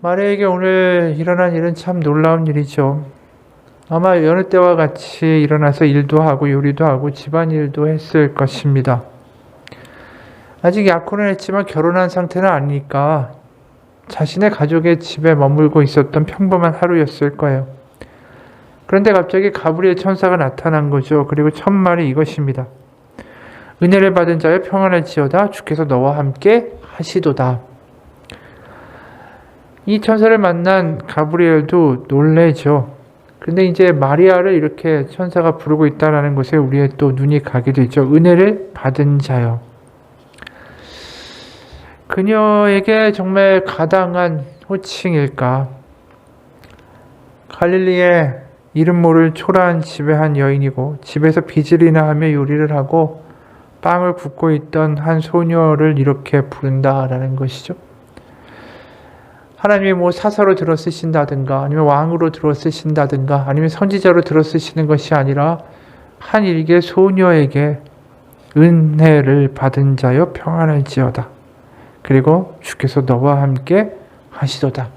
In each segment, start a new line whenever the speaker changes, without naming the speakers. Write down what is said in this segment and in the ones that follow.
마리아에게 오늘 일어난 일은 참 놀라운 일이죠. 아마 여느 때와 같이 일어나서 일도 하고 요리도 하고 집안일도 했을 것입니다. 아직 약혼은 했지만 결혼한 상태는 아니니까 자신의 가족의 집에 머물고 있었던 평범한 하루였을 거예요. 그런데 갑자기 가브리엘 천사가 나타난 거죠. 그리고 첫 말이 이것입니다. 은혜를 받은 자여 평안할지어다 주께서 너와 함께 하시도다. 이 천사를 만난 가브리엘도 놀래죠. 근데 이제 마리아를 이렇게 천사가 부르고 있다는 것에 우리의 또 눈이 가게 되죠. 은혜를 받은 자요. 그녀에게 정말 가당한 호칭일까? 갈릴리의 이름 모를 초라한 집의 한 여인이고 집에서 빚을이나 하며 요리를 하고 빵을 굽고 있던 한 소녀를 이렇게 부른다라는 것이죠. 하나님이 뭐 사사로 들어 쓰신다든가 아니면 왕으로 들어 쓰신다든가 아니면 선지자로 들어 쓰시는 것이 아니라 한 일개 소녀에게 은혜를 받은 자여 평안할지어다. 그리고 주께서 너와 함께 하시도다.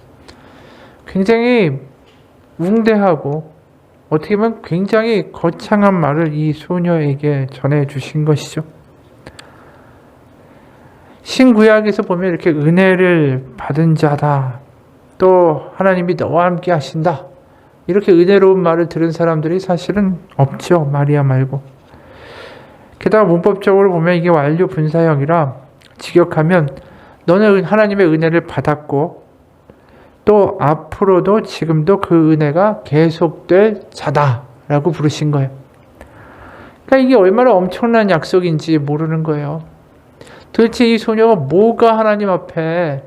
굉장히 웅대하고 어떻게 보면 굉장히 거창한 말을 이 소녀에게 전해주신 것이죠. 신구약에서 보면 이렇게 은혜를 받은 자다. 또 하나님이 너와 함께 하신다. 이렇게 은혜로운 말을 들은 사람들이 사실은 없죠. 마리아 말고. 게다가 문법적으로 보면 이게 완료 분사형이라 직역하면 너는 하나님의 은혜를 받았고 또 앞으로도 지금도 그 은혜가 계속될 자다라고 부르신 거예요. 그러니까 이게 얼마나 엄청난 약속인지 모르는 거예요. 도대체 이 소녀가 뭐가 하나님 앞에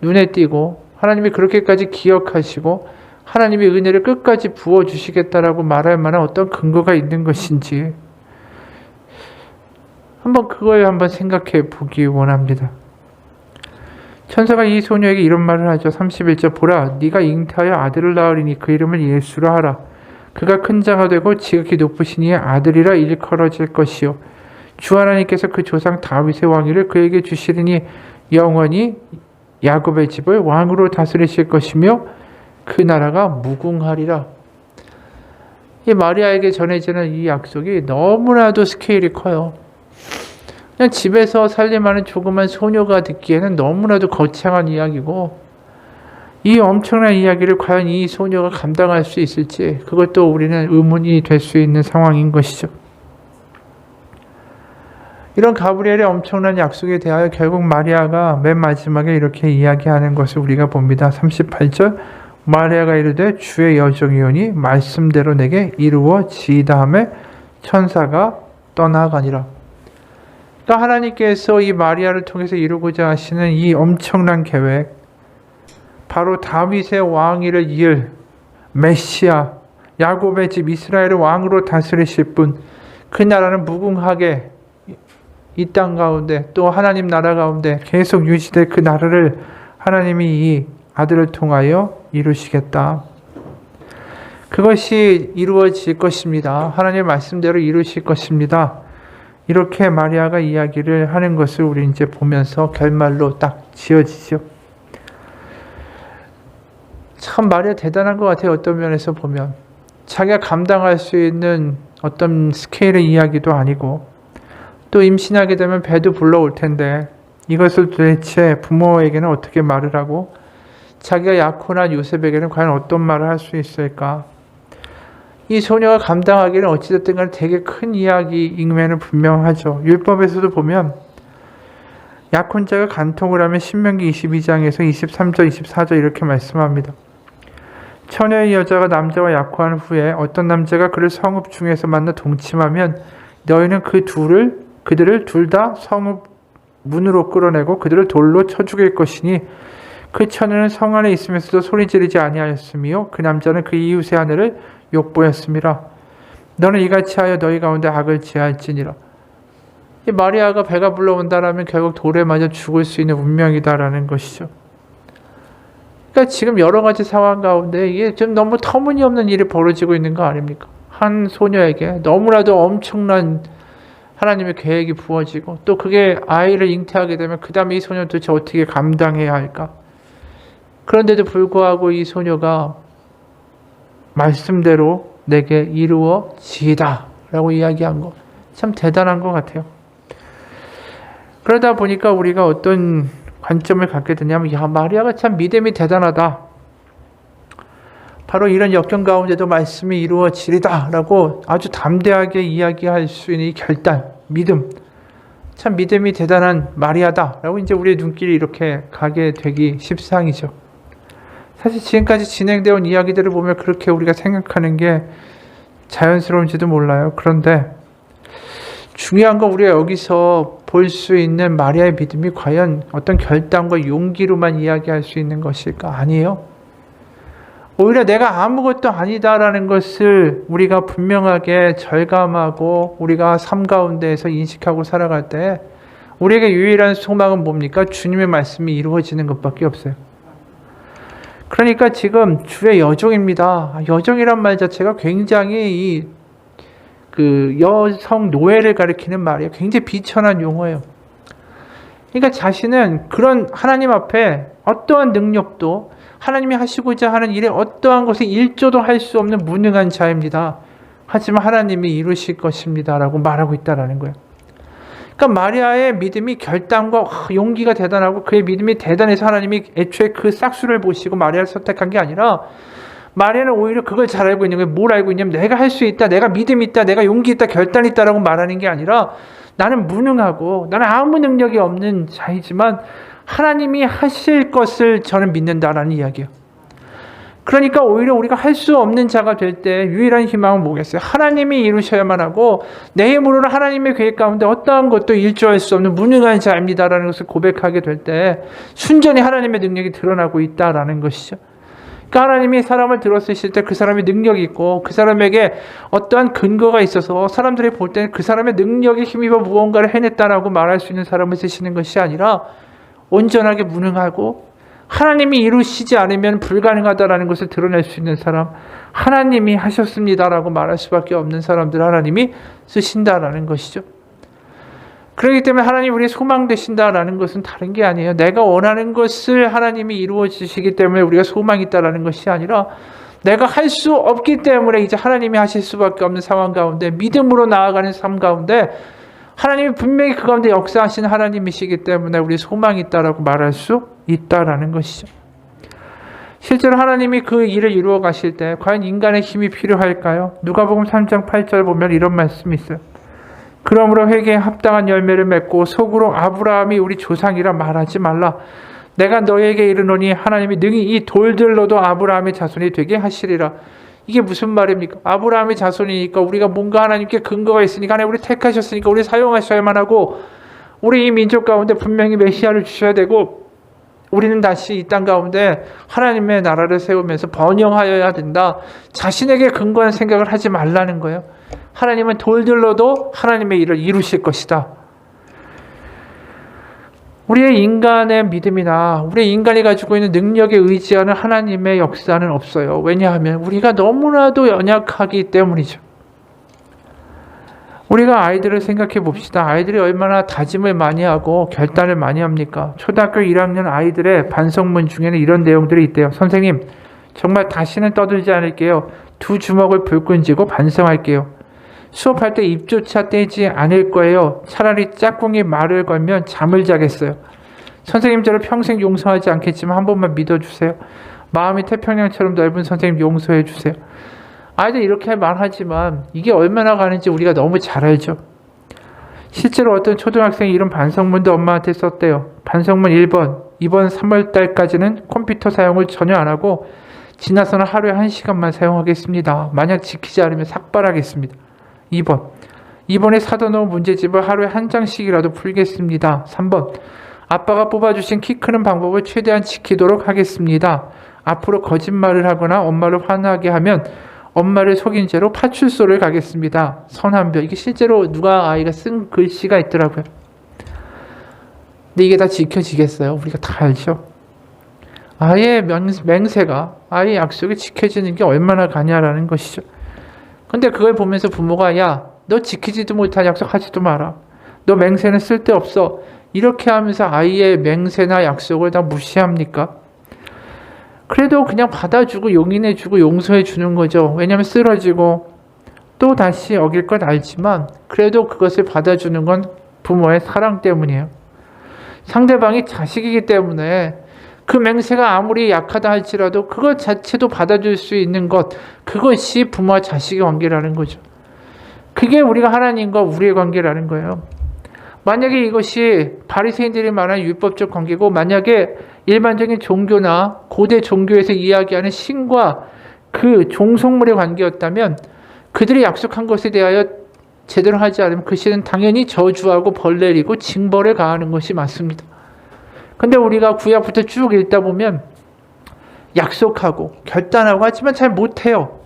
눈에 띄고 하나님이 그렇게까지 기억하시고 하나님의 은혜를 끝까지 부어주시겠다라고 말할 만한 어떤 근거가 있는 것인지 그걸 한번 생각해 보기 원합니다. 천사가 이 소녀에게 이런 말을 하죠. 31절 보라 네가 잉태하여 아들을 낳으리니 그 이름을 예수라 하라. 그가 큰 자가 되고 지극히 높으신 이의 아들이라 일컬어질 것이요 주 하나님께서 그 조상 다윗의 왕위를 그에게 주시리니 영원히 야곱의 집을 왕으로 다스리실 것이며 그 나라가 무궁하리라. 이 마리아에게 전해지는 이 약속이 너무나도 스케일이 커요. 그냥 집에서 살림하는 조그만 소녀가 듣기에는 너무나도 거창한 이야기고 이 엄청난 이야기를 과연 이 소녀가 감당할 수 있을지 그것도 우리는 의문이 될 수 있는 상황인 것이죠. 이런 가브리엘의 엄청난 약속에 대하여 결국 마리아가 맨 마지막에 이렇게 이야기하는 것을 우리가 봅니다. 38절 마리아가 이르되 주의 여종이오니 말씀대로 내게 이루어지이다 하매 천사가 떠나가니라. 그러니까 하나님께서 이 마리아를 통해서 이루고자 하시는 이 엄청난 계획 바로 다윗의 왕위를 이을 메시아 야곱의 집 이스라엘을 왕으로 다스리실 분 그 나라는 무궁하게 이 땅 가운데 또 하나님 나라 가운데 계속 유지될 그 나라를 하나님이 이 아들을 통하여 이루시겠다. 그것이 이루어질 것입니다. 하나님의 말씀대로 이루실 것입니다. 이렇게 마리아가 이야기를 하는 것을 우리 이제 보면서 결말로 딱 지어지죠. 참 마리아 대단한 것 같아요. 어떤 면에서 보면 자기가 감당할 수 있는 어떤 스케일의 이야기도 아니고 또 임신하게 되면 배도 불러올 텐데 이것을 도대체 부모에게는 어떻게 말을 하고 자기가 약혼한 요셉에게는 과연 어떤 말을 할 수 있을까? 이 소녀가 감당하기는 어찌됐든 간에 되게 큰 이야기임에는 분명하죠. 율법에서도 보면 약혼자가 간통을 하면 신명기 22장에서 23절, 24절 이렇게 말씀합니다. 처녀의 여자가 남자와 약혼한 후에 어떤 남자가 그를 성읍 중에서 만나 동침하면 너희는 그들을 둘 다 성읍 문으로 끌어내고 그들을 돌로 쳐 죽일 것이니 그 처녀는 성 안에 있으면서도 소리 지르지 아니하였으며 그 남자는 그 이웃의 아내를 욕보였음이라. 너는 이같이 하여 너희 가운데 악을 지할지니라. 이 마리아가 배가 불러온다라면 결국 돌에 맞아 죽을 수 있는 운명이다라는 것이죠. 그러니까 지금 여러 가지 상황 가운데 이게 좀 너무 터무니없는 일이 벌어지고 있는 거 아닙니까? 한 소녀에게 너무나도 엄청난 하나님의 계획이 부어지고 또 그게 아이를 잉태하게 되면 그 다음에 이 소녀는 도대체 어떻게 감당해야 할까? 그런데도 불구하고 이 소녀가 말씀대로 내게 이루어지이다 라고 이야기한 거 참 대단한 것 같아요. 그러다 보니까 우리가 어떤 관점을 갖게 되냐면, 야, 마리아가 참 믿음이 대단하다. 바로 이런 역경 가운데도 말씀이 이루어지리다 라고 아주 담대하게 이야기할 수 있는 이 결단, 믿음. 참 믿음이 대단한 마리아다 라고 이제 우리의 눈길이 이렇게 가게 되기 십상이죠. 사실 지금까지 진행되어 온 이야기들을 보면 그렇게 우리가 생각하는 게 자연스러운지도 몰라요. 그런데 중요한 건 우리가 여기서 볼 수 있는 마리아의 믿음이 과연 어떤 결단과 용기로만 이야기할 수 있는 것일까? 아니에요. 오히려 내가 아무것도 아니다라는 것을 우리가 분명하게 절감하고 우리가 삶 가운데에서 인식하고 살아갈 때 우리에게 유일한 소망은 뭡니까? 주님의 말씀이 이루어지는 것밖에 없어요. 그러니까 지금 주의 여종입니다. 여종이란 말 자체가 굉장히 그 여성 노예를 가리키는 말이에요. 굉장히 비천한 용어예요. 그러니까 자신은 그런 하나님 앞에 어떠한 능력도 하나님이 하시고자 하는 일에 어떠한 것에 일조도 할 수 없는 무능한 자입니다. 하지만 하나님이 이루실 것입니다 라고 말하고 있다는 거예요. 그러니까 마리아의 믿음이 결단과 용기가 대단하고 그의 믿음이 대단해서 하나님이 애초에 그 싹수를 보시고 마리아를 선택한 게 아니라, 마리아는 오히려 그걸 잘 알고 있는 거예요. 뭘 알고 있냐면 내가 할 수 있다, 내가 믿음이 있다, 내가 용기 있다, 결단이 있다라고 말하는 게 아니라, 나는 무능하고 나는 아무 능력이 없는 자이지만 하나님이 하실 것을 저는 믿는다라는 이야기예요. 그러니까 오히려 우리가 할 수 없는 자가 될 때 유일한 희망은 뭐겠어요? 하나님이 이루셔야만 하고 내 힘으로는 하나님의 계획 가운데 어떠한 것도 일조할 수 없는 무능한 자입니다라는 것을 고백하게 될 때 순전히 하나님의 능력이 드러나고 있다라는 것이죠. 그러니까 하나님이 사람을 들어쓰실 때 그 사람이 능력이 있고 그 사람에게 어떠한 근거가 있어서 사람들이 볼 때는 그 사람의 능력에 힘입어 무언가를 해냈다라고 말할 수 있는 사람을 쓰시는 것이 아니라, 온전하게 무능하고 하나님이 이루시지 않으면 불가능하다라는 것을 드러낼 수 있는 사람, 하나님이 하셨습니다라고 말할 수밖에 없는 사람들 하나님이 쓰신다라는 것이죠. 그렇기 때문에 하나님 우리의 소망 되신다라는 것은 다른 게 아니에요. 내가 원하는 것을 하나님이 이루어 주시기 때문에 우리가 소망이 있다라는 것이 아니라, 내가 할 수 없기 때문에 이제 하나님이 하실 수밖에 없는 상황 가운데 믿음으로 나아가는 삶 가운데 하나님이 분명히 그 가운데 역사하신 하나님이시기 때문에 우리 소망이 있다라고 말할 수 있다라는 것이죠. 실제로 하나님이 그 일을 이루어 가실 때 과연 인간의 힘이 필요할까요? 누가복음 3장 8절 보면 이런 말씀이 있어요. 그러므로 회개에 합당한 열매를 맺고 속으로 아브라함이 우리 조상이라 말하지 말라. 내가 너에게 이르노니 하나님이 능히 이 돌들로도 아브라함의 자손이 되게 하시리라. 이게 무슨 말입니까? 아브라함의 자손이니까 우리가 뭔가 하나님께 근거가 있으니까 하나님 우리 택하셨으니까 우리 사용하셔야만 하고, 우리 이 민족 가운데 분명히 메시아를 주셔야 되고, 우리는 다시 이 땅 가운데 하나님의 나라를 세우면서 번영하여야 된다. 자신에게 근거한 생각을 하지 말라는 거예요. 하나님은 돌들로도 하나님의 일을 이루실 것이다. 우리의 인간의 믿음이나 우리 인간이 가지고 있는 능력에 의지하는 하나님의 역사는 없어요. 왜냐하면 우리가 너무나도 연약하기 때문이죠. 우리가 아이들을 생각해 봅시다. 아이들이 얼마나 다짐을 많이 하고 결단을 많이 합니까? 초등학교 1학년 아이들의 반성문 중에는 이런 내용들이 있대요. 선생님, 정말 다시는 떠들지 않을게요. 2 주먹을 불끈 쥐고 반성할게요. 수업할 때 입조차 떼지 않을 거예요. 차라리 짝꿍이 말을 걸면 잠을 자겠어요. 선생님 저를 평생 용서하지 않겠지만 한 번만 믿어주세요. 마음이 태평양처럼 넓은 선생님 용서해 주세요. 아이들 이렇게 말하지만 이게 얼마나 가는지 우리가 너무 잘 알죠. 실제로 어떤 초등학생이 이런 반성문도 엄마한테 썼대요. 반성문 1번, 이번 3월달까지는 컴퓨터 사용을 전혀 안 하고 지나서는 하루에 1시간만 사용하겠습니다. 만약 지키지 않으면 삭발하겠습니다. 2번, 이번에 사다 놓은 문제집을 하루에 1장씩이라도 풀겠습니다. 3번, 아빠가 뽑아주신 키 크는 방법을 최대한 지키도록 하겠습니다. 앞으로 거짓말을 하거나 엄마를 화나게 하면 엄마를 속인 죄로 파출소를 가겠습니다. 선한별. 이게 실제로 누가 아이가 쓴 글씨가 있더라고요. 근데 이게 다 지켜지겠어요? 우리가 다 알죠. 아이의 맹세가, 아이의 약속이 지켜지는 게 얼마나 가냐라는 것이죠. 근데 그걸 보면서 부모가 야, 너 지키지도 못한 약속하지도 마라. 너 맹세는 쓸데없어. 이렇게 하면서 아이의 맹세나 약속을 다 무시합니까? 그래도 그냥 받아주고 용인해주고 용서해주는 거죠. 왜냐하면 쓰러지고 또 다시 어길 건 알지만 그래도 그것을 받아주는 건 부모의 사랑 때문이에요. 상대방이 자식이기 때문에 그 맹세가 아무리 약하다 할지라도 그것 자체도 받아줄 수 있는 것, 그것이 부모와 자식의 관계라는 거죠. 그게 우리가 하나님과 우리의 관계라는 거예요. 만약에 이것이 바리새인들이 말하는 율법적 관계고, 만약에 일반적인 종교나 고대 종교에서 이야기하는 신과 그 종속물의 관계였다면 그들이 약속한 것에 대하여 제대로 하지 않으면 그 신은 당연히 저주하고 벌 내리고 징벌을 가하는 것이 맞습니다. 근데 우리가 구약부터 쭉 읽다 보면 약속하고 결단하고 하지만 잘 못해요.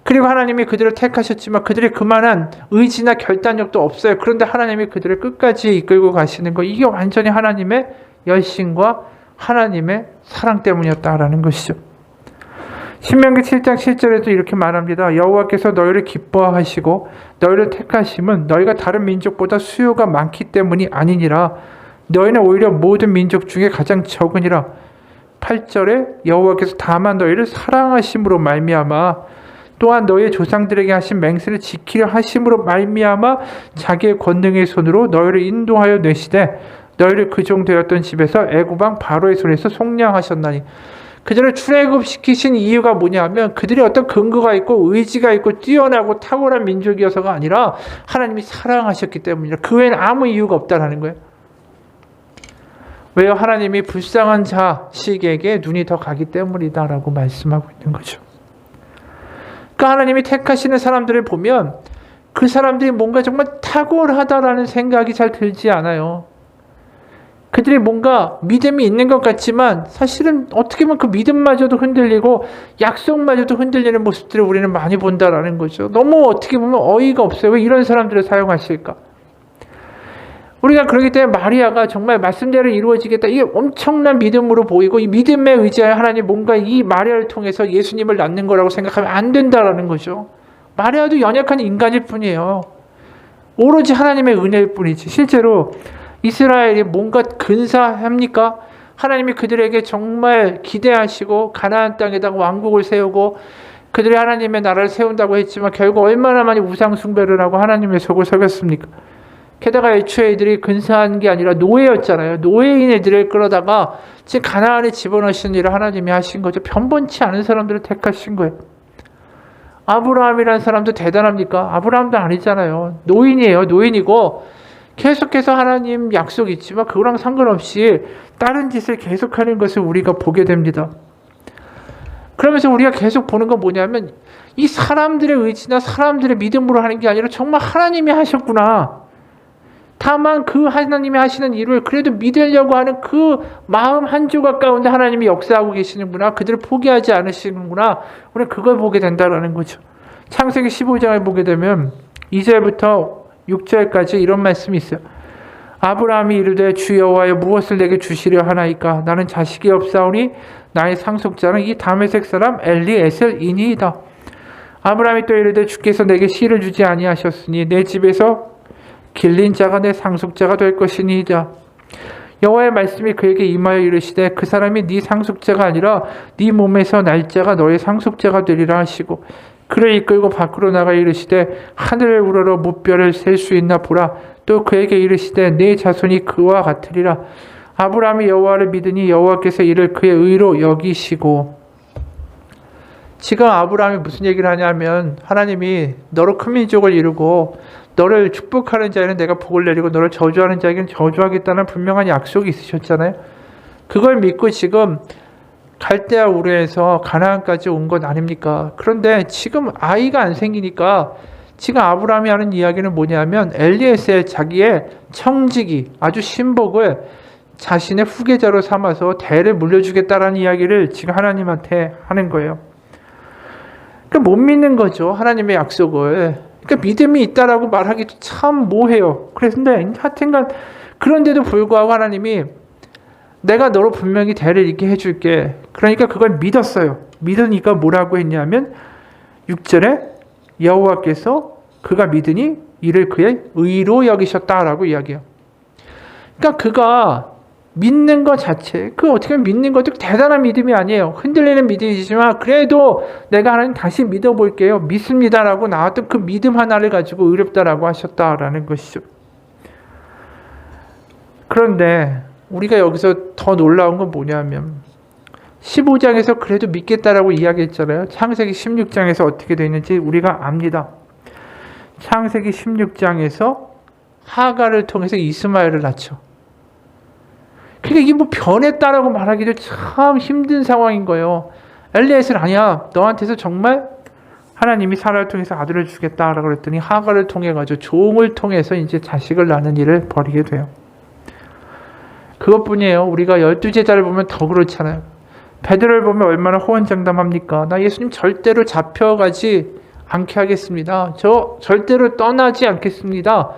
그리고 하나님이 그들을 택하셨지만 그들이 그만한 의지나 결단력도 없어요. 그런데 하나님이 그들을 끝까지 이끌고 가시는 거, 이게 완전히 하나님의 열심과 하나님의 사랑 때문이었다라는 것이죠. 신명기 7장 7절에도 이렇게 말합니다. 여호와께서 너희를 기뻐하시고 너희를 택하심은 너희가 다른 민족보다 수요가 많기 때문이 아니니라. 너희는 오히려 모든 민족 중에 가장 적으니라. 8절에 여호와께서 다만 너희를 사랑하심으로 말미암아 또한 너희의 조상들에게 하신 맹세를 지키려 하심으로 말미암아 자기의 권능의 손으로 너희를 인도하여 내시되 너희를 그 종되었던 집에서 애굽 왕 바로의 손에서 속량하셨나니. 그들을 출애굽시키신 이유가 뭐냐면 그들이 어떤 근거가 있고 의지가 있고 뛰어나고 탁월한 민족이어서가 아니라 하나님이 사랑하셨기 때문이라. 그 외에는 아무 이유가 없다라는 거예요. 왜요? 하나님이 불쌍한 자식에게 눈이 더 가기 때문이다라고 말씀하고 있는 거죠. 그러니까 하나님이 택하시는 사람들을 보면 그 사람들이 뭔가 정말 탁월하다라는 생각이 잘 들지 않아요. 그들이 뭔가 믿음이 있는 것 같지만 사실은 어떻게 보면 그 믿음마저도 흔들리고 약속마저도 흔들리는 모습들을 우리는 많이 본다라는 거죠. 너무 어떻게 보면 어이가 없어요. 왜 이런 사람들을 사용하실까? 우리가 그렇기 때문에 마리아가 정말 말씀대로 이루어지겠다, 이게 엄청난 믿음으로 보이고 이 믿음에 의지하여 하나님 뭔가 이 마리아를 통해서 예수님을 낳는 거라고 생각하면 안 된다라는 거죠. 마리아도 연약한 인간일 뿐이에요. 오로지 하나님의 은혜일 뿐이지. 실제로 이스라엘이 뭔가 근사합니까? 하나님이 그들에게 정말 기대하시고 가나안 땅에다가 왕국을 세우고 그들이 하나님의 나라를 세운다고 했지만 결국 얼마나 많이 우상 숭배를 하고 하나님의 속을 속였습니까? 게다가 애초에 이들이 근사한 게 아니라 노예였잖아요. 노예인 애들을 끌어다가 지금 가나안에 집어넣으시는 일을 하나님이 하신 거죠. 변변치 않은 사람들을 택하신 거예요. 아브라함이라는 사람도 대단합니까? 아브라함도 아니잖아요. 노인이에요. 노인이고 계속해서 하나님 약속이 있지만 그거랑 상관없이 다른 짓을 계속하는 것을 우리가 보게 됩니다. 그러면서 우리가 계속 보는 건 뭐냐면 이 사람들의 의지나 사람들의 믿음으로 하는 게 아니라 정말 하나님이 하셨구나. 다만 그 하나님이 하시는 일을 그래도 믿으려고 하는 그 마음 한 조각 가운데 하나님이 역사하고 계시는구나. 그들을 포기하지 않으시는구나. 우리는 그걸 보게 된다는 거죠. 창세기 15장을 보게 되면 2절부터 6절까지 이런 말씀이 있어요. 아브라함이 이르되 주 여호와여 무엇을 내게 주시려 하나이까? 나는 자식이 없사오니 나의 상속자는 이 다메섹 사람 엘리에셀이니이다. 아브라함이 또 이르되 주께서 내게 씨를 주지 아니하셨으니 내 집에서 길린 자가 내 상속자가 될 것이니이다. 여호와의 말씀이 그에게 임하여 이르시되 그 사람이 네 상속자가 아니라 네 몸에서 날 자가 너의 상속자가 되리라 하시고 그를 이끌고 밖으로 나가 이르시되 하늘을 우러러 무뼈를 셀 수 있나 보라. 또 그에게 이르시되 네 자손이 그와 같으리라. 아브라함이 여호와를 믿으니 여호와께서 이를 그의 의로 여기시고. 지금 아브라함이 무슨 얘기를 하냐면 하나님이 너로 큰 민족을 이루고 너를 축복하는 자에는 내가 복을 내리고 너를 저주하는 자에게는 저주하겠다는 분명한 약속이 있으셨잖아요. 그걸 믿고 지금 갈대아 우르에서 가나안까지 온 것 아닙니까? 그런데 지금 아이가 안 생기니까 지금 아브라함이 하는 이야기는 뭐냐면 엘리에셀 자기의 청지기 아주 신복을 자신의 후계자로 삼아서 대를 물려주겠다라는 이야기를 지금 하나님한테 하는 거예요. 그러니까 못 믿는 거죠. 하나님의 약속을. 그러니까 믿음이 있다라고 말하기도 참 뭐해요. 그런데 하여튼간 그런데도 불구하고 하나님이 내가 너로 분명히 대를 잇게 해줄게. 그러니까 그걸 믿었어요. 믿으니까 뭐라고 했냐면 6절에 여호와께서 그가 믿으니 이를 그의 의로 여기셨다라고 이야기해요. 그러니까 그가 믿는 것 자체, 그 어떻게 보면 믿는 것도 대단한 믿음이 아니에요. 흔들리는 믿음이지만 그래도 내가 하나님 다시 믿어볼게요. 믿습니다라고 나왔던 그 믿음 하나를 가지고 의롭다라고 하셨다라는 것이죠. 그런데 우리가 여기서 더 놀라운 건 뭐냐면 15장에서 그래도 믿겠다라고 이야기했잖아요. 창세기 16장에서 어떻게 되어 있는지 우리가 압니다. 창세기 16장에서 하갈을 통해서 이스마엘을 낳죠. 그러니까 이게 뭐 변했다라고 말하기도 참 힘든 상황인 거예요. 엘리에셀 아니야. 너한테서 정말 하나님이 사라를 통해서 아들을 주겠다라고 그랬더니 하갈을 통해 가지고 종을 통해서 이제 자식을 낳는 일을 벌이게 돼요. 그것뿐이에요. 우리가 12제자를 보면 더 그렇잖아요. 베드로를 보면 얼마나 호언장담합니까? 나 예수님 절대로 잡혀가지 않게 하겠습니다. 저 절대로 떠나지 않겠습니다.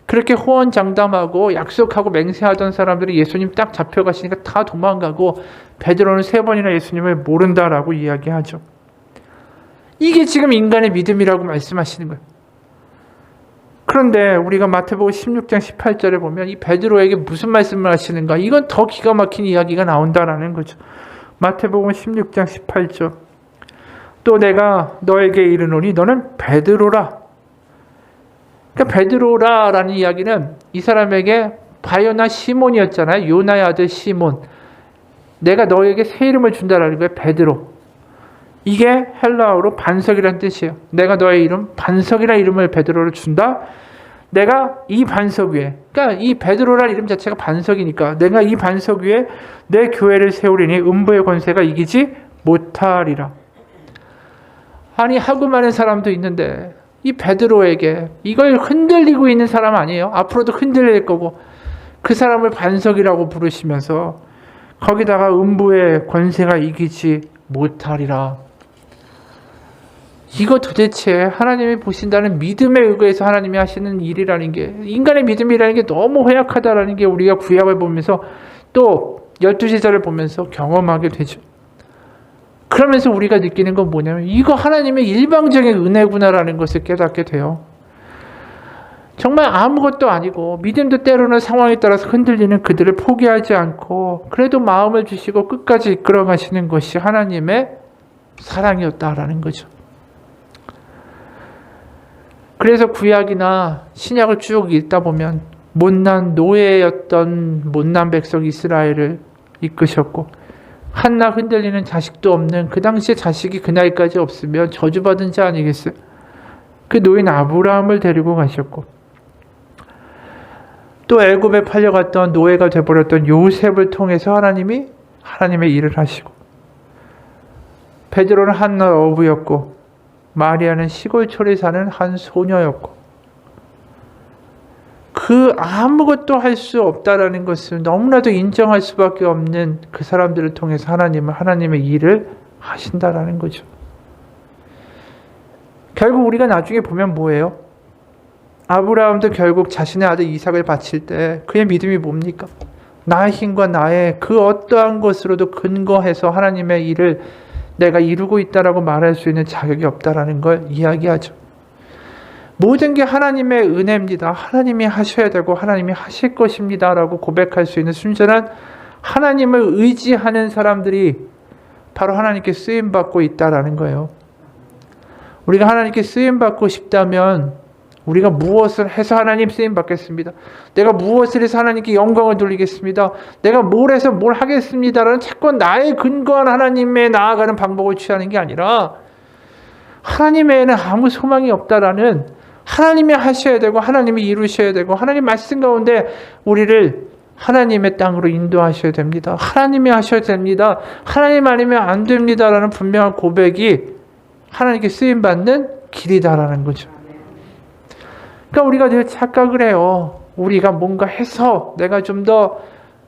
그렇게 호언장담하고 약속하고 맹세하던 사람들이 예수님 딱 잡혀가시니까 다 도망가고 베드로는 3번이나 예수님을 모른다라고 이야기하죠. 이게 지금 인간의 믿음이라고 말씀하시는 거예요. 그런데 우리가 마태복음 16장 18절에 보면 이 베드로에게 무슨 말씀을 하시는가? 이건 더 기가 막힌 이야기가 나온다라는 거죠. 마태복음 16장 18절. 또 내가 너에게 이르노니 너는 베드로라. 그러니까 베드로라라는 이야기는 이 사람에게 바요나 시몬이었잖아요. 요나의 아들 시몬. 내가 너에게 새 이름을 준다라는 거예요. 베드로. 이게 헬라어로 반석이라는 뜻이에요. 내가 너의 이름 반석이라는 이름을 베드로를 준다. 내가 이 반석 위에, 그러니까 이 베드로라는 이름 자체가 반석이니까 내가 이 반석 위에 내 교회를 세우리니 음부의 권세가 이기지 못하리라. 아니 하고 많은 사람도 있는데 이 베드로에게 이걸 흔들리고 있는 사람 아니에요. 앞으로도 흔들릴 거고 그 사람을 반석이라고 부르시면서 거기다가 음부의 권세가 이기지 못하리라. 이거 도대체 하나님이 보신다는 믿음에 의거해서 하나님이 하시는 일이라는 게, 인간의 믿음이라는 게 너무 허약하다라는 게 우리가 구약을 보면서 또 12제자를 보면서 경험하게 되죠. 그러면서 우리가 느끼는 건 뭐냐면 이거 하나님의 일방적인 은혜구나라는 것을 깨닫게 돼요. 정말 아무것도 아니고 믿음도 때로는 상황에 따라서 흔들리는 그들을 포기하지 않고 그래도 마음을 주시고 끝까지 이끌어 가시는 것이 하나님의 사랑이었다라는 거죠. 그래서 구약이나 신약을 쭉 읽다 보면 못난 노예였던 못난 백성 이스라엘을 이끄셨고 한낱 흔들리는 자식도 없는, 그 당시에 자식이 그 나이까지 없으면 저주받은 자 아니겠어요? 그 노인 아브라함을 데리고 가셨고 또 애굽에 팔려갔던 노예가 되어버렸던 요셉을 통해서 하나님이 하나님의 일을 하시고, 베드로는 한낱 어부였고 마리아는 시골촌에 사는 한 소녀였고, 그 아무것도 할 수 없다라는 것을 너무나도 인정할 수밖에 없는 그 사람들을 통해서 하나님은 하나님의 일을 하신다라는 거죠. 결국 우리가 나중에 보면 뭐예요? 아브라함도 결국 자신의 아들 이삭을 바칠 때 그의 믿음이 뭡니까? 나의 힘과 나의 그 어떠한 것으로도 근거해서 하나님의 일을 내가 이루고 있다라고 말할 수 있는 자격이 없다라는 걸 이야기하죠. 모든 게 하나님의 은혜입니다. 하나님이 하셔야 되고 하나님이 하실 것입니다 라고 고백할 수 있는 순전한 하나님을 의지하는 사람들이 바로 하나님께 쓰임받고 있다라는 거예요. 우리가 하나님께 쓰임받고 싶다면 우리가 무엇을 해서 하나님 쓰임받겠습니다. 내가 무엇을 해서 하나님께 영광을 돌리겠습니다. 내가 뭘 해서 뭘 하겠습니다라는 자꾸 나의 근거한 하나님에 나아가는 방법을 취하는 게 아니라 하나님 외에는 아무 소망이 없다라는, 하나님이 하셔야 되고 하나님이 이루셔야 되고 하나님 말씀 가운데 우리를 하나님의 땅으로 인도하셔야 됩니다. 하나님이 하셔야 됩니다. 하나님 아니면 안 됩니다라는 분명한 고백이 하나님께 쓰임받는 길이다라는 거죠. 그러니까 우리가 늘 착각을 해요. 우리가 뭔가 해서 내가 좀 더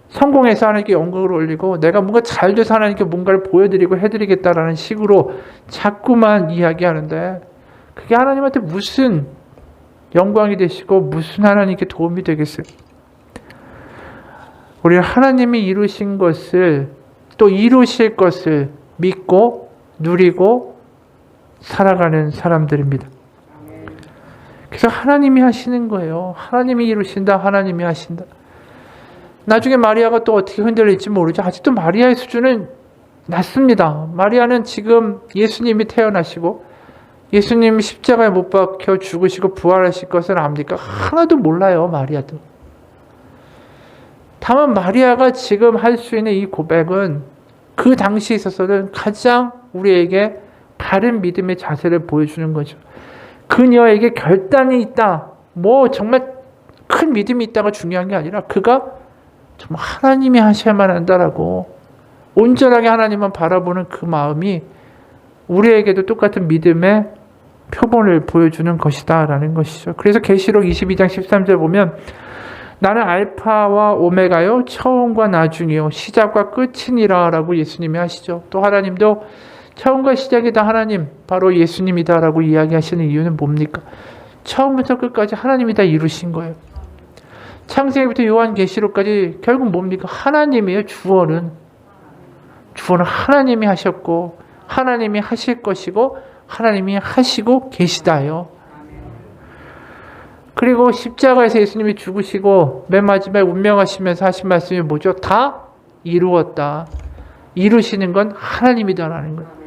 성공해서 하나님께 영광을 올리고 내가 뭔가 잘 돼서 하나님께 뭔가를 보여드리고 해드리겠다라는 식으로 자꾸만 이야기하는데 그게 하나님한테 무슨 영광이 되시고 무슨 하나님께 도움이 되겠어요? 우리는 하나님이 이루신 것을 또 이루실 것을 믿고 누리고 살아가는 사람들입니다. 그래서 하나님이 하시는 거예요. 하나님이 이루신다. 하나님이 하신다. 나중에 마리아가 또 어떻게 흔들릴지 모르죠. 아직도 마리아의 수준은 낮습니다. 마리아는 지금 예수님이 태어나시고 예수님이 십자가에 못 박혀 죽으시고 부활하실 것을 압니까? 하나도 몰라요, 마리아도. 다만 마리아가 지금 할 수 있는 이 고백은 그 당시에 있어서는 가장 우리에게 바른 믿음의 자세를 보여주는 거죠. 그녀에게 결단이 있다, 뭐 정말 큰 믿음이 있다가 중요한 게 아니라 그가 정말 하나님이 하셔야만 한다라고 온전하게 하나님만 바라보는 그 마음이 우리에게도 똑같은 믿음의 표본을 보여주는 것이다 라는 것이죠. 그래서 계시록 22장 13절 보면 나는 알파와 오메가요 처음과 나중이요 시작과 끝이니라 라고 예수님이 하시죠. 또 하나님도 처음과 시작이 다 하나님, 바로 예수님이다 라고 이야기하시는 이유는 뭡니까? 처음부터 끝까지 하나님이 다 이루신 거예요. 창세기부터 요한계시록까지 결국 뭡니까? 하나님이에요. 주어는 하나님이 하셨고 하나님이 하실 것이고 하나님이 하시고 계시다요. 그리고 십자가에서 예수님이 죽으시고 맨 마지막에 운명하시면서 하신 말씀이 뭐죠? 다 이루었다. 이루시는 건 하나님이다라는 거예요.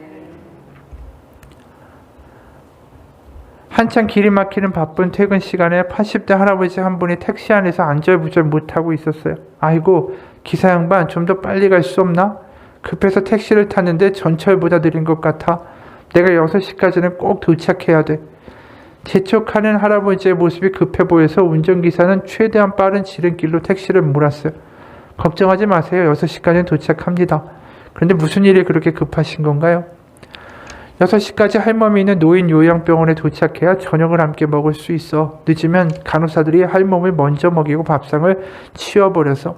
한참 길이 막히는 바쁜 퇴근 시간에 80대 할아버지 한 분이 택시 안에서 안절부절 못하고 있었어요. 아이고, 기사 양반 좀 더 빨리 갈 수 없나? 급해서 택시를 탔는데 전철보다 느린 것 같아. 내가 6시까지는 꼭 도착해야 돼. 재촉하는 할아버지의 모습이 급해 보여서 운전기사는 최대한 빠른 지름길로 택시를 몰았어요. 걱정하지 마세요. 6시까지는 도착합니다. 그런데 무슨 일이 그렇게 급하신 건가요? 6시까지 할멈이 있는 노인 요양병원에 도착해야 저녁을 함께 먹을 수 있어. 늦으면 간호사들이 할멈을 먼저 먹이고 밥상을 치워버려서.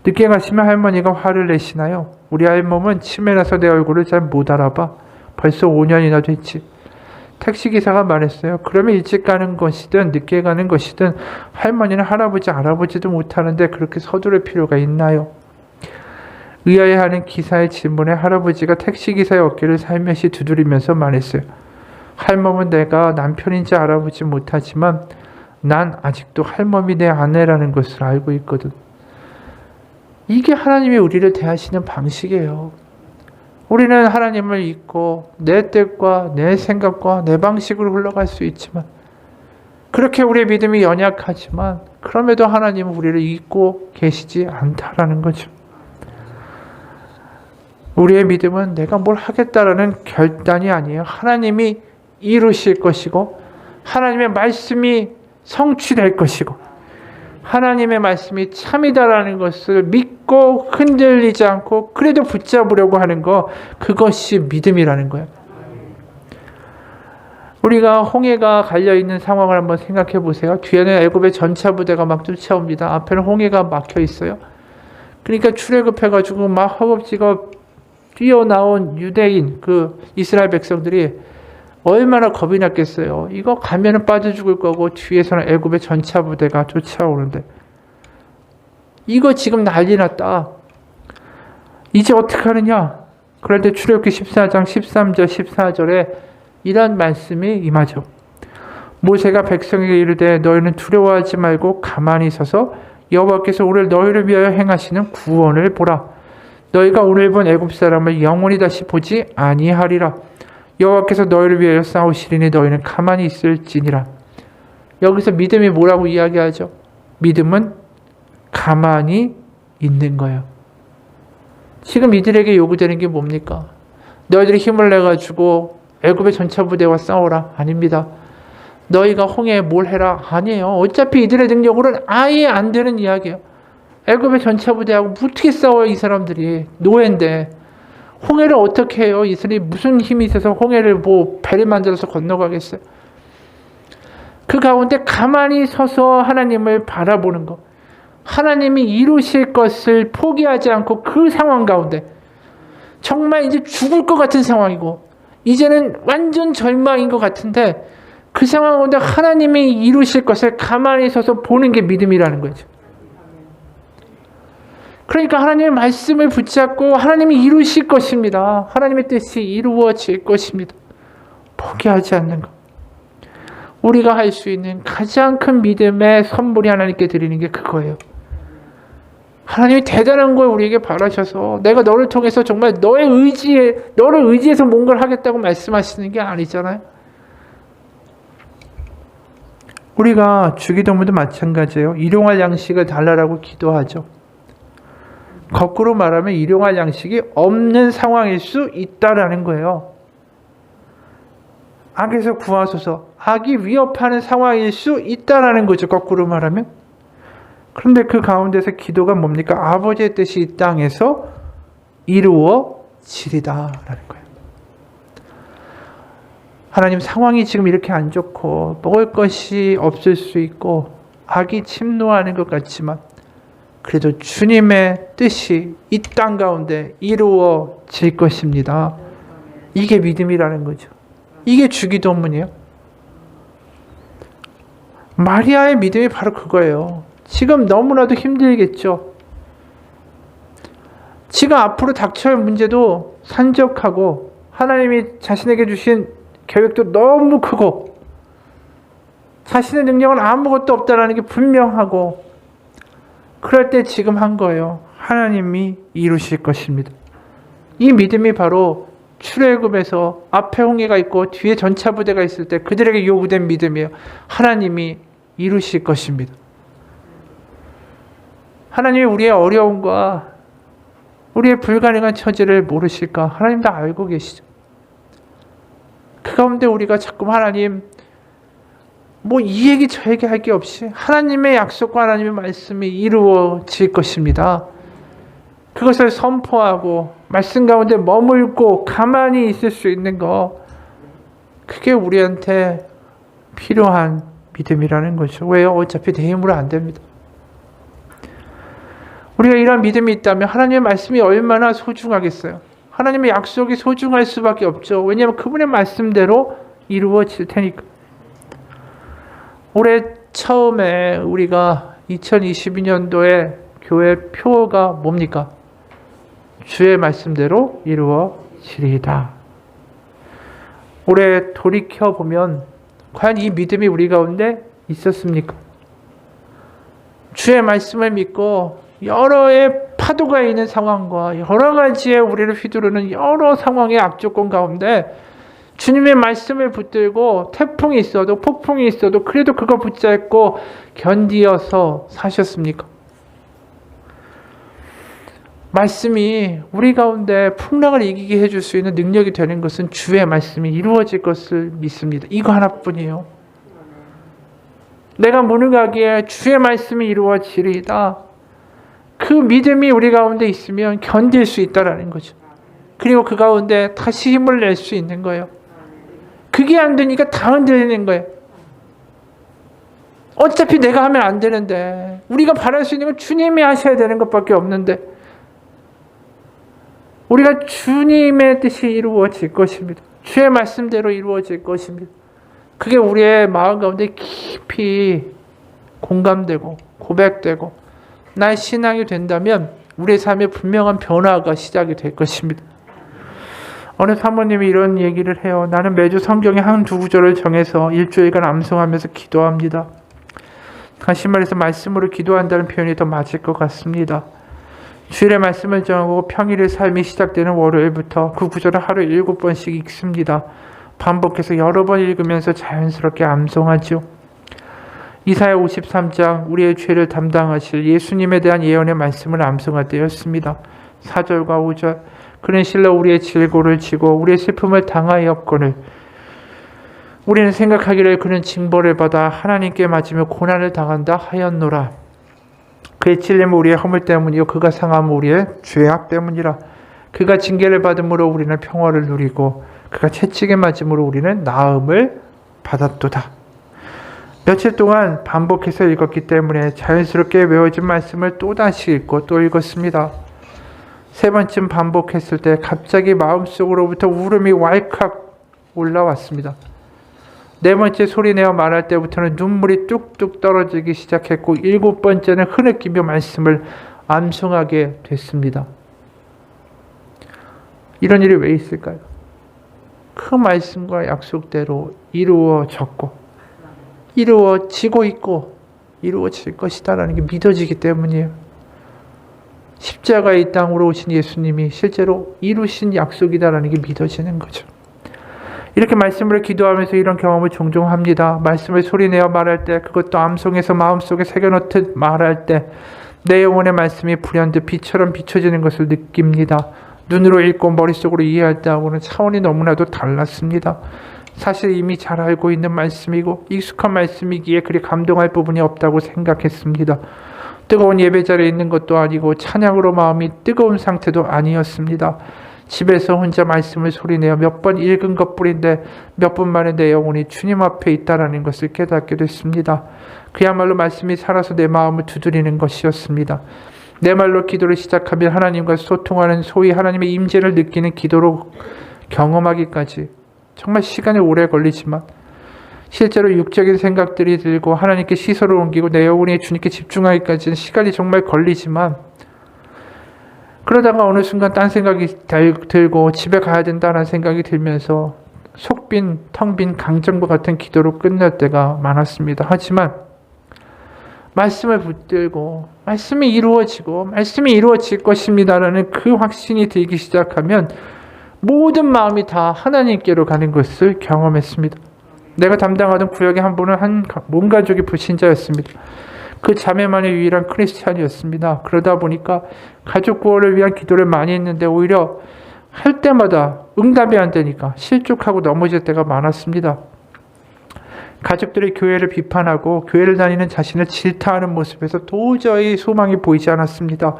늦게 가시면 할머니가 화를 내시나요? 우리 할멈은 치매라서 내 얼굴을 잘 못 알아봐. 벌써 5년이나 됐지. 택시기사가 말했어요. 그러면 일찍 가는 것이든 늦게 가는 것이든 할머니는 할아버지, 알아보지도 못하는데 그렇게 서두를 필요가 있나요? 의아해하는 기사의 질문에 할아버지가 택시기사의 어깨를 살며시 두드리면서 말했어요. 할멈은 내가 남편인지 알아보지 못하지만 난 아직도 할멈이 내 아내라는 것을 알고 있거든. 이게 하나님이 우리를 대하시는 방식이에요. 우리는 하나님을 잊고 내 뜻과 내 생각과 내 방식으로 흘러갈 수 있지만, 그렇게 우리의 믿음이 연약하지만 그럼에도 하나님은 우리를 잊고 계시지 않다라는 거죠. 우리의 믿음은 내가 뭘 하겠다라는 결단이 아니에요. 하나님이 이루실 것이고 하나님의 말씀이 성취될 것이고 하나님의 말씀이 참이다라는 것을 믿고 흔들리지 않고 그래도 붙잡으려고 하는 것, 그것이 믿음이라는 거예요. 우리가 홍해가 갈려있는 상황을 한번 생각해 보세요. 뒤에는 애굽의 전차 부대가 막 쫓아옵니다. 앞에는 홍해가 막혀 있어요. 그러니까 출애굽해가지고 막 허겁지겁 뛰어나온 유대인, 그 이스라엘 백성들이 얼마나 겁이 났겠어요. 이거 가면은 빠져 죽을 거고 뒤에서는 애굽의 전차 부대가 쫓아오는데 이거 지금 난리 났다. 이제 어떻게 하느냐? 그런데 출애굽기 14장 13절 14절에 이런 말씀이 임하죠. 모세가 백성에게 이르되 너희는 두려워하지 말고 가만히 서서 여호와께서 오늘 너희를 위하여 행하시는 구원을 보라. 너희가 오늘 본 애굽 사람을 영원히 다시 보지 아니하리라. 여호와께서 너희를 위하여 싸우시리니 너희는 가만히 있을지니라. 여기서 믿음이 뭐라고 이야기하죠? 믿음은 가만히 있는 거예요. 지금 이들에게 요구되는 게 뭡니까? 너희들이 힘을 내가지고 애굽의 전차 부대와 싸워라. 아닙니다. 너희가 홍해에 뭘 해라. 아니에요. 어차피 이들의 능력으로는 아예 안 되는 이야기예요. 애굽의 전차 부대하고 어떻게 싸워요? 이 사람들이 노예인데 홍해를 어떻게 해요? 이들이 무슨 힘이 있어서 홍해를 뭐 배를 만들어서 건너가겠어요? 그 가운데 가만히 서서 하나님을 바라보는 것, 하나님이 이루실 것을 포기하지 않고 그 상황 가운데 정말 이제 죽을 것 같은 상황이고 이제는 완전 절망인 것 같은데 그 상황 가운데 하나님이 이루실 것을 가만히 서서 보는 게 믿음이라는 거죠. 그러니까 하나님의 말씀을 붙잡고 하나님이 이루실 것입니다. 하나님의 뜻이 이루어질 것입니다. 포기하지 않는 것. 우리가 할 수 있는 가장 큰 믿음의 선물이 하나님께 드리는 게 그거예요. 하나님이 대단한 걸 우리에게 바라셔서 내가 너를 통해서 정말 너를 의지해서 뭔가를 하겠다고 말씀하시는 게 아니잖아요. 우리가 주기도문도 마찬가지예요. 일용할 양식을 달라라고 기도하죠. 거꾸로 말하면 일용할 양식이 없는 상황일 수 있다라는 거예요. 악에서 구하소서. 악이 위협하는 상황일 수 있다라는 거죠. 거꾸로 말하면. 그런데 그 가운데서 기도가 뭡니까? 아버지의 뜻이 이 땅에서 이루어지리다라는 거예요. 하나님, 상황이 지금 이렇게 안 좋고 먹을 것이 없을 수 있고 악이 침노하는 것 같지만 그래도 주님의 뜻이 이 땅 가운데 이루어질 것입니다. 이게 믿음이라는 거죠. 이게 주기도문이에요. 마리아의 믿음이 바로 그거예요. 지금 너무나도 힘들겠죠. 지금 앞으로 닥쳐올 문제도 산적하고 하나님이 자신에게 주신 계획도 너무 크고 자신의 능력은 아무것도 없다는 게 분명하고 그럴 때 지금 한 거예요. 하나님이 이루실 것입니다. 이 믿음이 바로 출애굽에서 앞에 홍해가 있고 뒤에 전차 부대가 있을 때 그들에게 요구된 믿음이에요. 하나님이 이루실 것입니다. 하나님이 우리의 어려움과 우리의 불가능한 처지를 모르실까? 하나님 다 알고 계시죠. 그 가운데 우리가 자꾸 하나님 이 얘기 저 얘기 할 게 없이 하나님의 약속과 하나님의 말씀이 이루어질 것입니다. 그것을 선포하고 말씀 가운데 머물고 가만히 있을 수 있는 거, 그게 우리한테 필요한 믿음이라는 거죠. 왜요? 어차피 내 힘으로 안 됩니다. 우리가 이런 믿음이 있다면 하나님의 말씀이 얼마나 소중하겠어요. 하나님의 약속이 소중할 수밖에 없죠. 왜냐하면 그분의 말씀대로 이루어질 테니까. 올해 처음에 우리가 2022년도에 교회 표어가 뭡니까? 주의 말씀대로 이루어지리이다. 올해 돌이켜보면 과연 이 믿음이 우리 가운데 있었습니까? 주의 말씀을 믿고 여러의 파도가 있는 상황과 여러 가지의 우리를 휘두르는 여러 상황의 악조건 가운데 주님의 말씀을 붙들고 태풍이 있어도 폭풍이 있어도 그래도 그거 붙잡고 견디어서 사셨습니까? 말씀이 우리 가운데 풍랑을 이기게 해줄 수 있는 능력이 되는 것은 주의 말씀이 이루어질 것을 믿습니다. 이거 하나뿐이에요. 내가 무능하기에 주의 말씀이 이루어지리이다. 그 믿음이 우리 가운데 있으면 견딜 수 있다라는 거죠. 그리고 그 가운데 다시 힘을 낼 수 있는 거예요. 그게 안 되니까 다 흔들리는 거예요. 어차피 내가 하면 안 되는데, 우리가 바랄 수 있는 건 주님이 하셔야 되는 것밖에 없는데, 우리가 주님의 뜻이 이루어질 것입니다. 주의 말씀대로 이루어질 것입니다. 그게 우리의 마음 가운데 깊이 공감되고 고백되고 나의 신앙이 된다면 우리의 삶에 분명한 변화가 시작이 될 것입니다. 어느 사모님이 이런 얘기를 해요. 나는 매주 성경의 한두 구절을 정해서 일주일간 암송하면서 기도합니다. 다시 말해서 말씀으로 기도한다는 표현이 더 맞을 것 같습니다. 주일의 말씀을 정하고 평일의 삶이 시작되는 월요일부터 그 구절을 하루에 7번씩 읽습니다. 반복해서 여러 번 읽으면서 자연스럽게 암송하죠. 이사야 53장 우리의 죄를 담당하실 예수님에 대한 예언의 말씀을 암송할 때였습니다. 4절과 5절 그는 실로 우리의 질고를 지고 우리의 슬픔을 당하였거늘 우리는 생각하기를 그는 징벌을 받아 하나님께 맞으며 고난을 당한다 하였노라. 그의 찔림은 우리의 허물 때문이요 그가 상함은 우리의 죄악 때문이라. 그가 징계를 받음으로 우리는 평화를 누리고 그가 채찍에 맞음으로 우리는 나음을 받았도다. 며칠 동안 반복해서 읽었기 때문에 자연스럽게 외워진 말씀을 또다시 읽고 또 읽었습니다. 세 번쯤 반복했을 때 갑자기 마음속으로부터 울음이 왈칵 올라왔습니다. 네 번째 소리내어 말할 때부터는 눈물이 뚝뚝 떨어지기 시작했고 7번째는 흐느끼며 말씀을 암송하게 됐습니다. 이런 일이 왜 있을까요? 그 말씀과 약속대로 이루어졌고 이루어지고 있고 이루어질 것이다라는 게 믿어지기 때문이에요. 십자가의 이 땅으로 오신 예수님이 실제로 이루신 약속이다라는 게 믿어지는 거죠. 이렇게 말씀으로 기도하면서 이런 경험을 종종 합니다. 말씀을 소리내어 말할 때, 그것도 암송해서 마음속에 새겨놓듯 말할 때 내 영혼의 말씀이 불현듯 빛처럼 비춰지는 것을 느낍니다. 눈으로 읽고 머릿속으로 이해할 때하고는 차원이 너무나도 달랐습니다. 사실 이미 잘 알고 있는 말씀이고 익숙한 말씀이기에 그리 감동할 부분이 없다고 생각했습니다. 뜨거운 예배 자리에 있는 것도 아니고 찬양으로 마음이 뜨거운 상태도 아니었습니다. 집에서 혼자 말씀을 소리내어 몇 번 읽은 것뿐인데 몇 분 만에 내 영혼이 주님 앞에 있다라는 것을 깨닫게 됐습니다. 그야말로 말씀이 살아서 내 마음을 두드리는 것이었습니다. 내 말로 기도를 시작하면 하나님과 소통하는 소위 하나님의 임재를 느끼는 기도로 경험하기까지 정말 시간이 오래 걸리지만 실제로 육적인 생각들이 들고 하나님께 시선을 옮기고 내 영혼이 주님께 집중하기까지는 시간이 정말 걸리지만 그러다가 어느 순간 딴 생각이 들고 집에 가야 된다는 생각이 들면서 속빈, 텅 빈 강정과 같은 기도로 끝날 때가 많았습니다. 하지만 말씀을 붙들고 말씀이 이루어지고 말씀이 이루어질 것입니다라는 그 확신이 들기 시작하면 모든 마음이 다 하나님께로 가는 것을 경험했습니다. 내가 담당하던 구역의 한 분은 한 몸가족이 불신자였습니다. 그 자매만의 유일한 크리스찬이었습니다. 그러다 보니까 가족 구원을 위한 기도를 많이 했는데 오히려 할 때마다 응답이 안 되니까 실족하고 넘어질 때가 많았습니다. 가족들이 교회를 비판하고 교회를 다니는 자신을 질타하는 모습에서 도저히 소망이 보이지 않았습니다.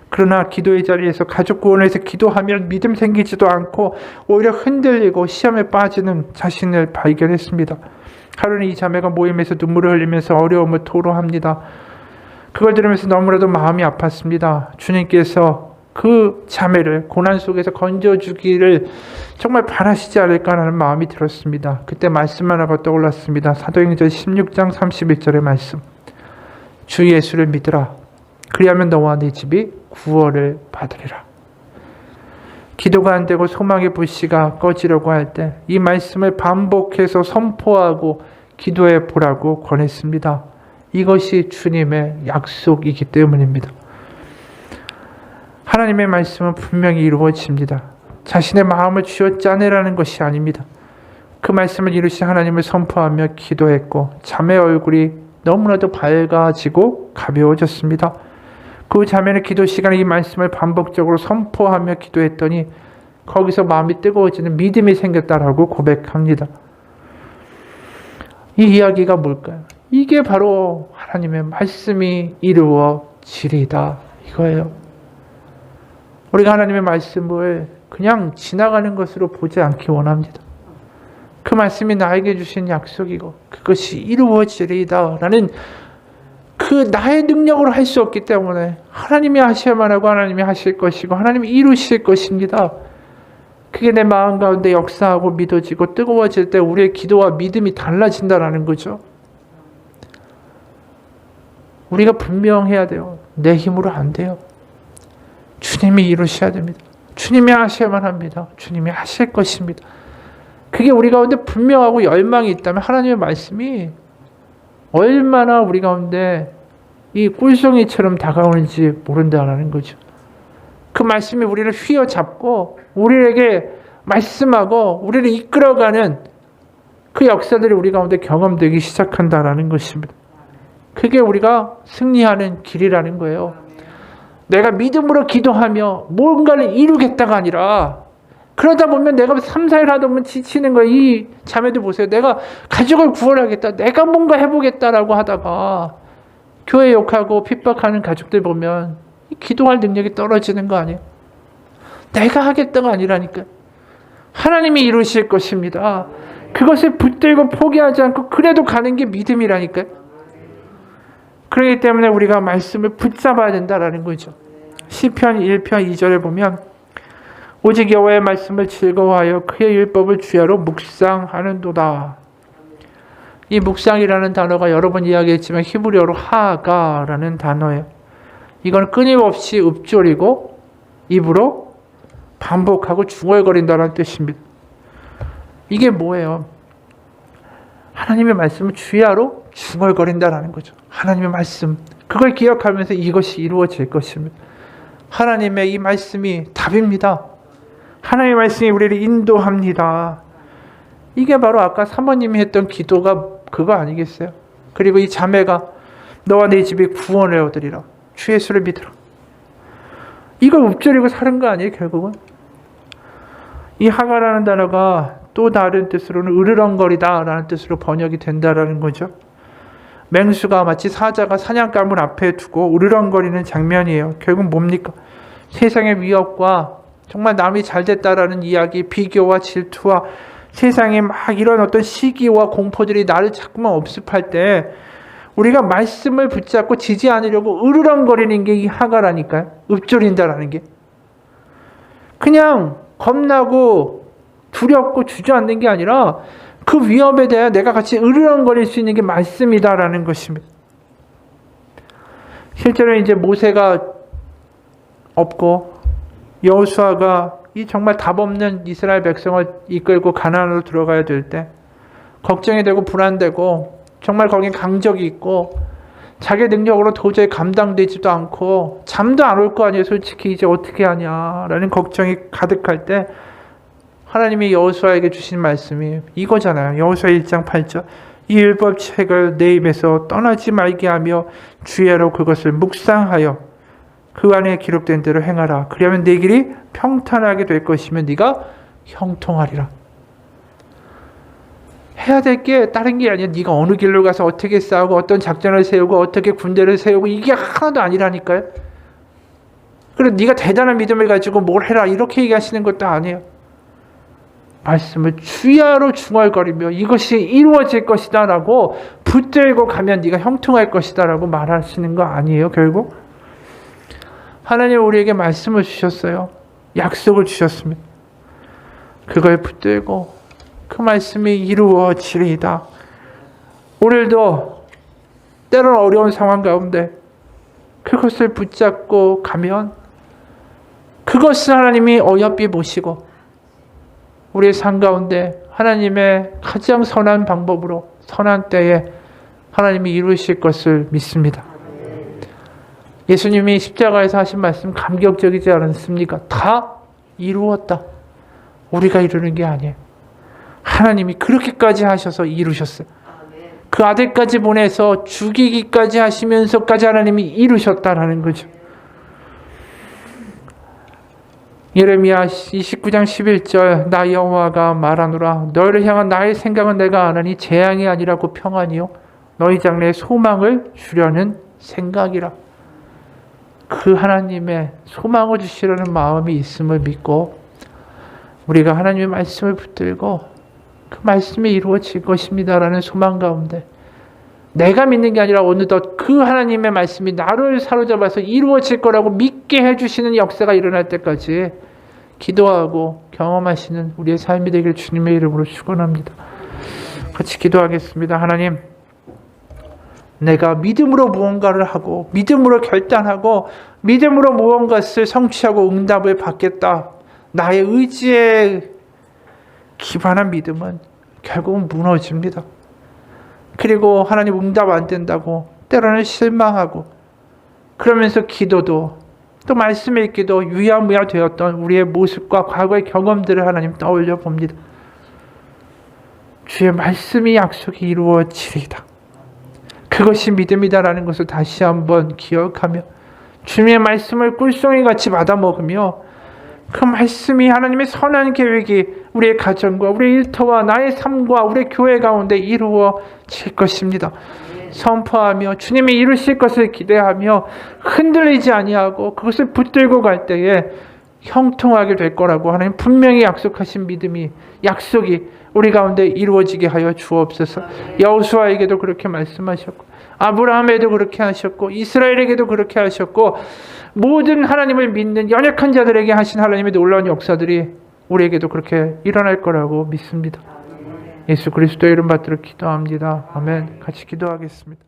그러나 기도의 자리에서 가족 구원을 위해서 기도하면 믿음 생기지도 않고 오히려 흔들리고 시험에 빠지는 자신을 발견했습니다. 하루는 이 자매가 모임에서 눈물을 흘리면서 어려움을 토로합니다. 그걸 들으면서 너무나도 마음이 아팠습니다. 주님께서 그 자매를 고난 속에서 건져주기를 정말 바라시지 않을까라는 마음이 들었습니다. 그때 말씀 하나가 떠올랐습니다. 사도행전 16장 31절의 말씀. 주 예수를 믿으라. 그리하면 너와 네 집이 구원을 받으리라. 기도가 안 되고 소망의 불씨가 꺼지려고 할 때 이 말씀을 반복해서 선포하고 기도해 보라고 권했습니다. 이것이 주님의 약속이기 때문입니다. 하나님의 말씀은 분명히 이루어집니다. 자신의 마음을 쥐어 짜내라는 것이 아닙니다. 그 말씀을 이루신 하나님을 선포하며 기도했고 자매의 얼굴이 너무나도 밝아지고 가벼워졌습니다. 그 자매는 기도 시간에 이 말씀을 반복적으로 선포하며 기도했더니 거기서 마음이 뜨거워지는 믿음이 생겼다라고 고백합니다. 이 이야기가 뭘까요? 이게 바로 하나님의 말씀이 이루어지리다 이거예요. 우리가 하나님의 말씀을 그냥 지나가는 것으로 보지 않기 원합니다. 그 말씀이 나에게 주신 약속이고 그것이 이루어지리다 라는 그 나의 능력으로 할 수 없기 때문에 하나님이 하셔야만 하고 하나님이 하실 것이고 하나님이 이루실 것입니다. 그게 내 마음 가운데 역사하고 믿어지고 뜨거워질 때 우리의 기도와 믿음이 달라진다라는 거죠. 우리가 분명해야 돼요. 내 힘으로 안 돼요. 주님이 이루셔야 됩니다. 주님이 하셔야만 합니다. 주님이 하실 것입니다. 그게 우리 가운데 분명하고 열망이 있다면 하나님의 말씀이 얼마나 우리 가운데 이 꿀송이처럼 다가오는지 모른다라는 거죠. 그 말씀이 우리를 휘어잡고 우리에게 말씀하고 우리를 이끌어가는 그 역사들이 우리 가운데 경험되기 시작한다라는 것입니다. 그게 우리가 승리하는 길이라는 거예요. 내가 믿음으로 기도하며 뭔가를 이루겠다가 아니라 그러다 보면 내가 3, 4일 하다 보면 지치는 거예요. 이 자매들 보세요. 내가 가족을 구원하겠다. 내가 뭔가 해보겠다라고 하다가 교회 욕하고 핍박하는 가족들 보면 기도할 능력이 떨어지는 거 아니에요? 내가 하겠다가 아니라니까. 하나님이 이루실 것입니다. 그것을 붙들고 포기하지 않고 그래도 가는 게 믿음이라니까요. 그렇기 때문에 우리가 말씀을 붙잡아야 된다라는 거죠. 시편 1편 2절에 보면 오직 여호와의 말씀을 즐거워하여 그의 율법을 주야로 묵상하는도다. 이 묵상이라는 단어가 여러 번 이야기했지만 히브리어로 하가라는 단어예요. 이건 끊임없이 읊조리고 입으로 반복하고 중얼거린다는 뜻입니다. 이게 뭐예요? 하나님의 말씀을 주야로 중얼거린다라는 거죠. 하나님의 말씀, 그걸 기억하면서 이것이 이루어질 것입니다. 하나님의 이 말씀이 답입니다. 하나님의 말씀이 우리를 인도합니다. 이게 바로 아까 사모님이 했던 기도가 그거 아니겠어요? 그리고 이 자매가 너와 네 집이 구원을 얻으리라. 주 예수를 믿으라. 이걸 읊조리고 사는 거 아니에요, 결국은? 이 하가라는 단어가 또 다른 뜻으로는 으르렁거리다라는 뜻으로 번역이 된다라는 거죠. 맹수가 마치 사자가 사냥감을 앞에 두고 으르렁거리는 장면이에요. 결국 뭡니까? 세상의 위협과 정말 남이 잘 됐다라는 이야기, 비교와 질투와 세상에 막 이런 어떤 시기와 공포들이 나를 자꾸만 엄습할 때 우리가 말씀을 붙잡고 지지 않으려고 으르렁거리는 게 이 하가라니까요. 읊조린다라는 게. 그냥 겁나고 두렵고 주저앉는 게 아니라 그 위협에 대해 내가 같이 으르렁거릴 수 있는 게 말씀이다라는 것입니다. 실제로 이제 모세가 없고 여호수아가 이 정말 답 없는 이스라엘 백성을 이끌고 가나안으로 들어가야 될 때 걱정이 되고 불안되고 정말 거긴 강적이 있고 자기 능력으로 도저히 감당되지도 않고 잠도 안 올 거 아니에요. 솔직히 이제 어떻게 하냐라는 걱정이 가득할 때 하나님이 여호수아에게 주신 말씀이 이거잖아요. 여호수아 1장 8절 이 율법책을 내 입에서 떠나지 말게 하며 주야로 그것을 묵상하여 그 안에 기록된 대로 행하라. 그러면 네 길이 평탄하게 될 것이며 네가 형통하리라. 해야 될 게 다른 게 아니야. 네가 어느 길로 가서 어떻게 싸우고 어떤 작전을 세우고 어떻게 군대를 세우고 이게 하나도 아니라니까요. 그리고 네가 대단한 믿음을 가지고 뭘 해라 이렇게 얘기하시는 것도 아니에요. 말씀을 주야로 중얼거리며 이것이 이루어질 것이다 라고 붙들고 가면 네가 형통할 것이다 라고 말하시는 거 아니에요. 결국 하나님 우리에게 말씀을 주셨어요. 약속을 주셨습니다. 그걸 붙들고 그 말씀이 이루어지리이다. 오늘도 때로는 어려운 상황 가운데 그것을 붙잡고 가면 그것을 하나님이 어여삐 보시고 우리의 삶 가운데 하나님의 가장 선한 방법으로 선한 때에 하나님이 이루실 것을 믿습니다. 예수님이 십자가에서 하신 말씀 감격적이지 않습니까? 다 이루었다. 우리가 이루는 게 아니에요. 하나님이 그렇게까지 하셔서 이루셨어요. 그 아들까지 보내서 죽이기까지 하시면서까지 하나님이 이루셨다라는 거죠. 예레미야 29장 11절 나 여호와가 말하노라 너희를 향한 나의 생각은 내가 아나니 재앙이 아니라고 평안이요 너희 장래에 소망을 주려는 생각이라. 그 하나님의 소망을 주시려는 마음이 있음을 믿고 우리가 하나님의 말씀을 붙들고 그 말씀이 이루어질 것입니다라는 소망 가운데 내가 믿는 게 아니라 어느덧 그 하나님의 말씀이 나를 사로잡아서 이루어질 거라고 믿게 해주시는 역사가 일어날 때까지 기도하고 경험하시는 우리의 삶이 되길 주님의 이름으로 축원합니다. 같이 기도하겠습니다. 하나님, 내가 믿음으로 무언가를 하고 믿음으로 결단하고 믿음으로 무언가를 성취하고 응답을 받겠다. 나의 의지에 기반한 믿음은 결국은 무너집니다. 그리고 하나님 응답 안 된다고 때로는 실망하고 그러면서 기도도 또 말씀 읽기도 유야무야 되었던 우리의 모습과 과거의 경험들을 하나님 떠올려 봅니다. 주의 말씀이 약속이 이루어지리이다. 그것이 믿음이다라는 것을 다시 한번 기억하며 주님의 말씀을 꿀송이같이 받아먹으며 그 말씀이 하나님의 선한 계획이 우리의 가정과 우리의 일터와 나의 삶과 우리의 교회 가운데 이루어질 것입니다. 선포하며 주님이 이루실 것을 기대하며 흔들리지 아니하고 그것을 붙들고 갈 때에 형통하게 될 거라고 하나님 분명히 약속하신 믿음이 약속이 우리 가운데 이루어지게 하여 주옵소서. 여호수아에게도 그렇게 말씀하셨고 아브라함에도 그렇게 하셨고 이스라엘에게도 그렇게 하셨고 모든 하나님을 믿는 연약한 자들에게 하신 하나님의 놀라운 역사들이 우리에게도 그렇게 일어날 거라고 믿습니다. 예수 그리스도의 이름 받들어 기도합니다. 아멘. 같이 기도하겠습니다.